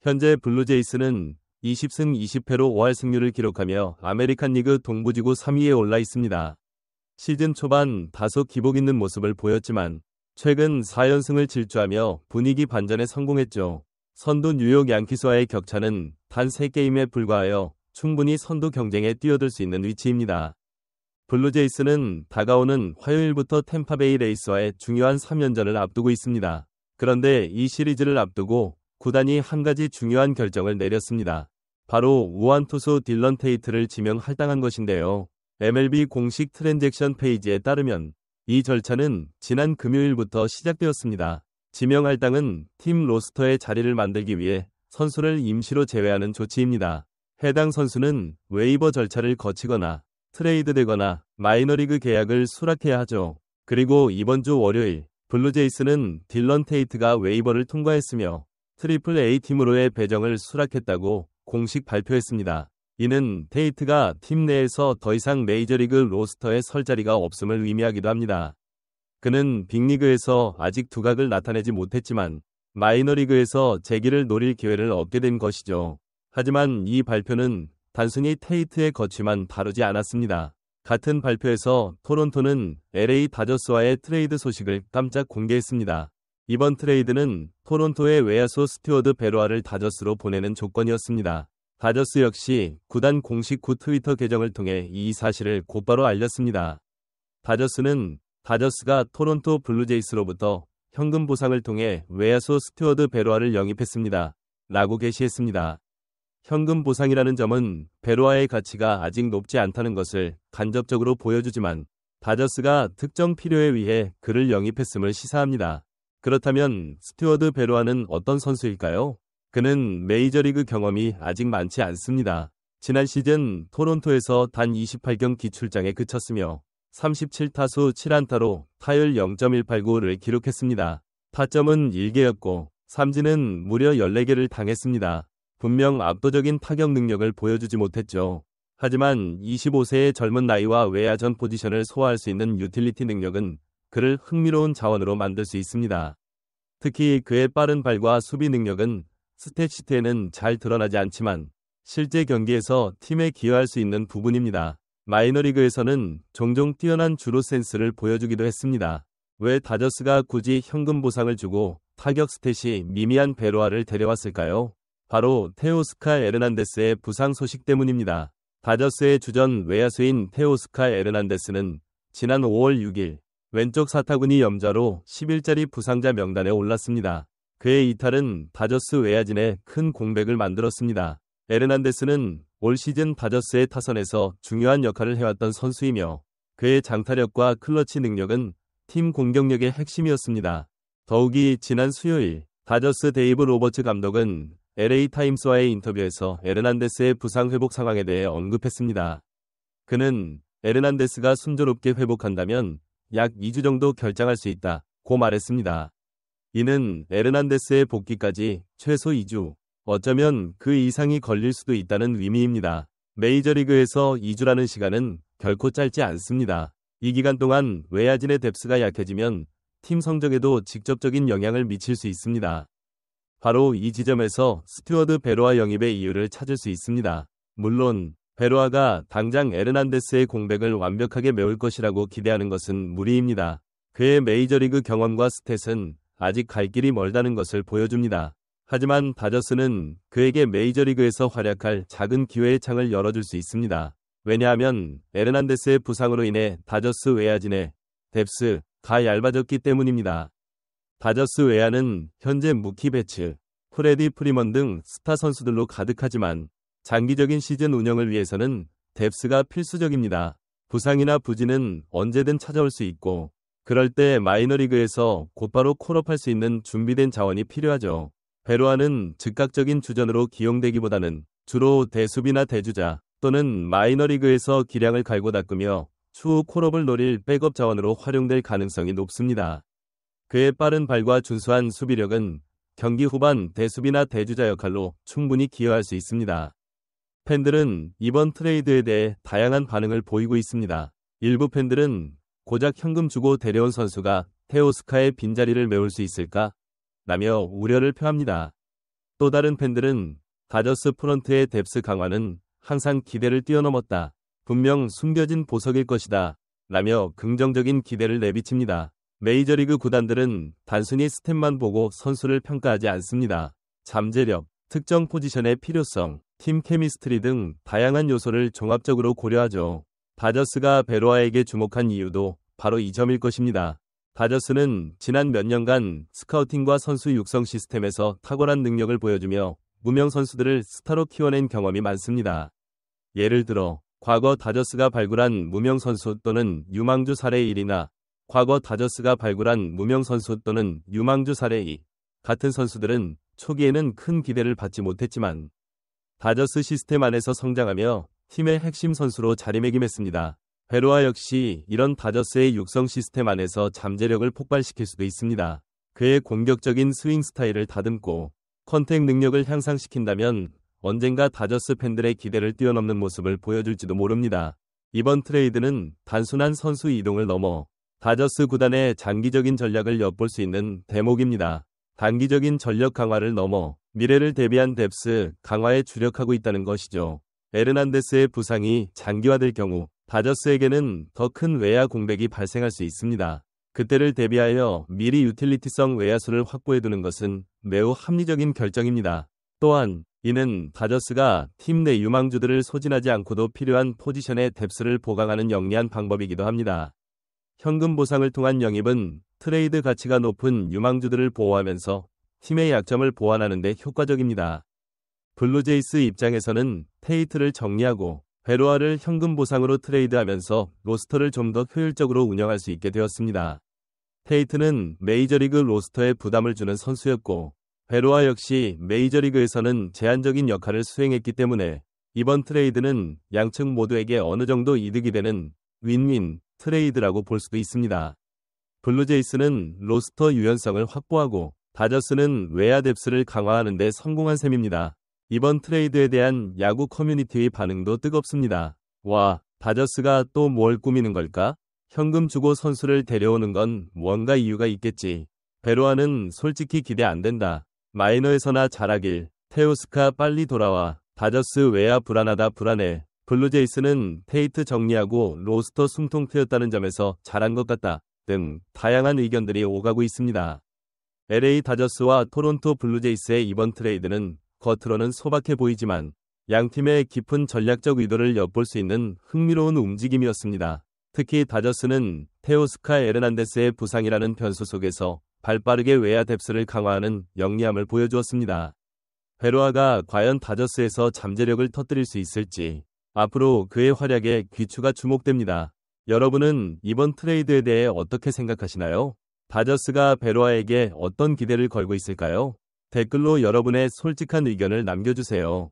현재 블루제이스는 20승 20패로 5할 승률을 기록하며 아메리칸 리그 동부지구 3위에 올라 있습니다. 시즌 초반 다소 기복 있는 모습을 보였지만 최근 4연승을 질주하며 분위기 반전에 성공했죠. 선두 뉴욕 양키스와의 격차는 단 3게임에 불과하여 충분히 선두 경쟁에 뛰어들 수 있는 위치입니다. 블루제이스는 다가오는 화요일부터 템파베이 레이스와의 중요한 3연전을 앞두고 있습니다. 그런데 이 시리즈를 앞두고 구단이 한 가지 중요한 결정을 내렸습니다. 바로 우완 투수 딜런 테이트를 지명 할당한 것인데요. MLB 공식 트랜잭션 페이지에 따르면 이 절차는 지난 금요일부터 시작되었습니다. 지명 할당은 팀 로스터의 자리를 만들기 위해 선수를 임시로 제외하는 조치입니다. 해당 선수는 웨이버 절차를 거치거나 트레이드되거나 마이너리그 계약을 수락해야 하죠. 그리고 이번 주 월요일 블루제이스는 딜런 테이트가 웨이버를 통과했으며 트리플 A 팀으로의 배정을 수락했다고 공식 발표했습니다. 이는 테이트가 팀 내에서 더 이상 메이저리그 로스터에 설 자리가 없음을 의미하기도 합니다. 그는 빅리그에서 아직 두각을 나타내지 못했지만 마이너리그에서 재기를 노릴 기회를 얻게 된 것이죠. 하지만 이 발표는 단순히 테이트의 거취만 다루지 않았습니다. 같은 발표에서 토론토는 LA 다저스와의 트레이드 소식을 깜짝 공개했습니다. 이번 트레이드는 토론토의 외야수 스튜어드 베로아를 다저스로 보내는 조건이었습니다. 다저스 역시 구단 공식 트위터 계정을 통해 이 사실을 곧바로 알렸습니다. 다저스가 토론토 블루제이스로부터 현금 보상을 통해 외야수 스튜어드 베로아를 영입했습니다. 라고 게시했습니다. 현금 보상이라는 점은 베로아의 가치가 아직 높지 않다는 것을 간접적으로 보여주지만 다저스가 특정 필요에 의해 그를 영입했음을 시사합니다. 그렇다면 스튜어드 베로아는 어떤 선수일까요? 그는 메이저리그 경험이 아직 많지 않습니다. 지난 시즌 토론토에서 단 28경기 출장에 그쳤으며 37타수 7안타로 타율 0.189를 기록했습니다. 타점은 1개였고 삼진은 무려 14개를 당했습니다. 분명 압도적인 타격 능력을 보여주지 못했죠. 하지만 25세의 젊은 나이와 외야전 포지션을 소화할 수 있는 유틸리티 능력은 그를 흥미로운 자원으로 만들 수 있습니다. 특히 그의 빠른 발과 수비 능력은 스탯시트에는 잘 드러나지 않지만 실제 경기에서 팀에 기여할 수 있는 부분입니다. 마이너리그에서는 종종 뛰어난 주루 센스를 보여주기도 했습니다. 왜 다저스가 굳이 현금 보상을 주고 타격 스탯이 미미한 베로아를 데려왔을까요? 바로 테오스칼 에르난데스의 부상 소식 때문입니다. 다저스의 주전 외야수인 테오스칼 에르난데스는 지난 5월 6일 왼쪽 사타구니 염좌로 10일짜리 부상자 명단에 올랐습니다. 그의 이탈은 다저스 외야진에 큰 공백을 만들었습니다. 에르난데스는 올 시즌 다저스의 타선에서 중요한 역할을 해왔던 선수이며 그의 장타력과 클러치 능력은 팀 공격력의 핵심이었습니다. 더욱이 지난 수요일 다저스 데이브 로버츠 감독은 LA 타임스와의 인터뷰에서 에르난데스의 부상 회복 상황에 대해 언급했습니다. 그는 에르난데스가 순조롭게 회복한다면 약 2주 정도 결장할 수 있다고 말했습니다. 이는 에르난데스의 복귀까지 최소 2주, 어쩌면 그 이상이 걸릴 수도 있다는 의미입니다. 메이저리그에서 2주라는 시간은 결코 짧지 않습니다. 이 기간 동안 외야진의 뎁스가 약해지면 팀 성적에도 직접적인 영향을 미칠 수 있습니다. 바로 이 지점에서 스튜어드 베로아 영입의 이유를 찾을 수 있습니다. 물론 베로아가 당장 에르난데스의 공백을 완벽하게 메울 것이라고 기대하는 것은 무리입니다. 그의 메이저리그 경험과 스탯은 아직 갈 길이 멀다는 것을 보여줍니다. 하지만 다저스는 그에게 메이저리그에서 활약할 작은 기회의 창을 열어줄 수 있습니다. 왜냐하면 에르난데스의 부상으로 인해 다저스 외야진의 뎁스가 얇아졌기 때문입니다. 다저스 외야는 현재 무키 베츠, 프레디 프리먼 등 스타 선수들로 가득하지만 장기적인 시즌 운영을 위해서는 뎁스가 필수적입니다. 부상이나 부진은 언제든 찾아올 수 있고 그럴 때 마이너리그에서 곧바로 콜업할 수 있는 준비된 자원이 필요하죠. 베로아는 즉각적인 주전으로 기용되기보다는 주로 대수비나 대주자 또는 마이너리그에서 기량을 갈고 닦으며 추후 콜업을 노릴 백업 자원으로 활용될 가능성이 높습니다. 그의 빠른 발과 준수한 수비력은 경기 후반 대수비나 대주자 역할로 충분히 기여할 수 있습니다. 팬들은 이번 트레이드에 대해 다양한 반응을 보이고 있습니다. 일부 팬들은 고작 현금 주고 데려온 선수가 테오스카의 빈자리를 메울 수 있을까? 라며 우려를 표합니다. 또 다른 팬들은 다저스 프런트의 뎁스 강화는 항상 기대를 뛰어넘었다. 분명 숨겨진 보석일 것이다. 라며 긍정적인 기대를 내비칩니다. 메이저리그 구단들은 단순히 스탯만 보고 선수를 평가하지 않습니다. 잠재력, 특정 포지션의 필요성, 팀 케미스트리 등 다양한 요소를 종합적으로 고려하죠. 다저스가 베로아에게 주목한 이유도 바로 이 점일 것입니다. 다저스는 지난 몇 년간 스카우팅과 선수 육성 시스템에서 탁월한 능력을 보여주며 무명 선수들을 스타로 키워낸 경험이 많습니다. 예를 들어 과거 다저스가 발굴한 무명 선수 또는 유망주 사례 1이나 과거 다저스가 발굴한 무명 선수 또는 유망주 사례 2 같은 선수들은 초기에는 큰 기대를 받지 못했지만 다저스 시스템 안에서 성장하며 팀의 핵심 선수로 자리매김했습니다. 베로아 역시 이런 다저스의 육성 시스템 안에서 잠재력을 폭발시킬 수도 있습니다. 그의 공격적인 스윙 스타일을 다듬고 컨택 능력을 향상시킨다면 언젠가 다저스 팬들의 기대를 뛰어넘는 모습을 보여줄지도 모릅니다. 이번 트레이드는 단순한 선수 이동을 넘어 다저스 구단의 장기적인 전략을 엿볼 수 있는 대목입니다. 단기적인 전력 강화를 넘어 미래를 대비한 뎁스 강화에 주력하고 있다는 것이죠. 에르난데스의 부상이 장기화될 경우 다저스에게는 더 큰 외야 공백이 발생할 수 있습니다. 그때를 대비하여 미리 유틸리티성 외야수를 확보해두는 것은 매우 합리적인 결정입니다. 또한 이는 다저스가 팀 내 유망주들을 소진하지 않고도 필요한 포지션의 뎁스를 보강하는 영리한 방법이기도 합니다. 현금 보상을 통한 영입은 트레이드 가치가 높은 유망주들을 보호하면서 팀의 약점을 보완하는 데 효과적입니다. 블루제이스 입장에서는 테이트를 정리하고 베로아를 현금 보상으로 트레이드하면서 로스터를 좀 더 효율적으로 운영할 수 있게 되었습니다. 테이트는 메이저리그 로스터에 부담을 주는 선수였고 베로아 역시 메이저리그에서는 제한적인 역할을 수행했기 때문에 이번 트레이드는 양측 모두에게 어느 정도 이득이 되는 윈윈 트레이드라고 볼 수도 있습니다. 블루제이스는 로스터 유연성을 확보하고 다저스는 외야 뎁스를 강화하는 데 성공한 셈입니다. 이번 트레이드에 대한 야구 커뮤니티의 반응도 뜨겁습니다. 와, 다저스가 또 뭘 꾸미는 걸까? 현금 주고 선수를 데려오는 건 뭔가 이유가 있겠지. 베로아는 솔직히 기대 안 된다. 마이너에서나 잘하길. 테오스카 빨리 돌아와. 다저스 외야 불안하다 불안해. 블루제이스는 테이트 정리하고 로스터 숨통 트였다는 점에서 잘한 것 같다. 등 다양한 의견들이 오가고 있습니다. LA 다저스와 토론토 블루제이스의 이번 트레이드는 겉으로는 소박해 보이지만 양팀의 깊은 전략적 의도를 엿볼 수 있는 흥미로운 움직임이었습니다. 특히 다저스는 테오스카 에르난데스의 부상이라는 변수 속에서 발빠르게 외야 뎁스를 강화하는 영리함을 보여주었습니다. 베로아가 과연 다저스에서 잠재력을 터뜨릴 수 있을지 앞으로 그의 활약에 귀추가 주목됩니다. 여러분은 이번 트레이드에 대해 어떻게 생각하시나요? 다저스가 베로아에게 어떤 기대를 걸고 있을까요? 댓글로 여러분의 솔직한 의견을 남겨주세요.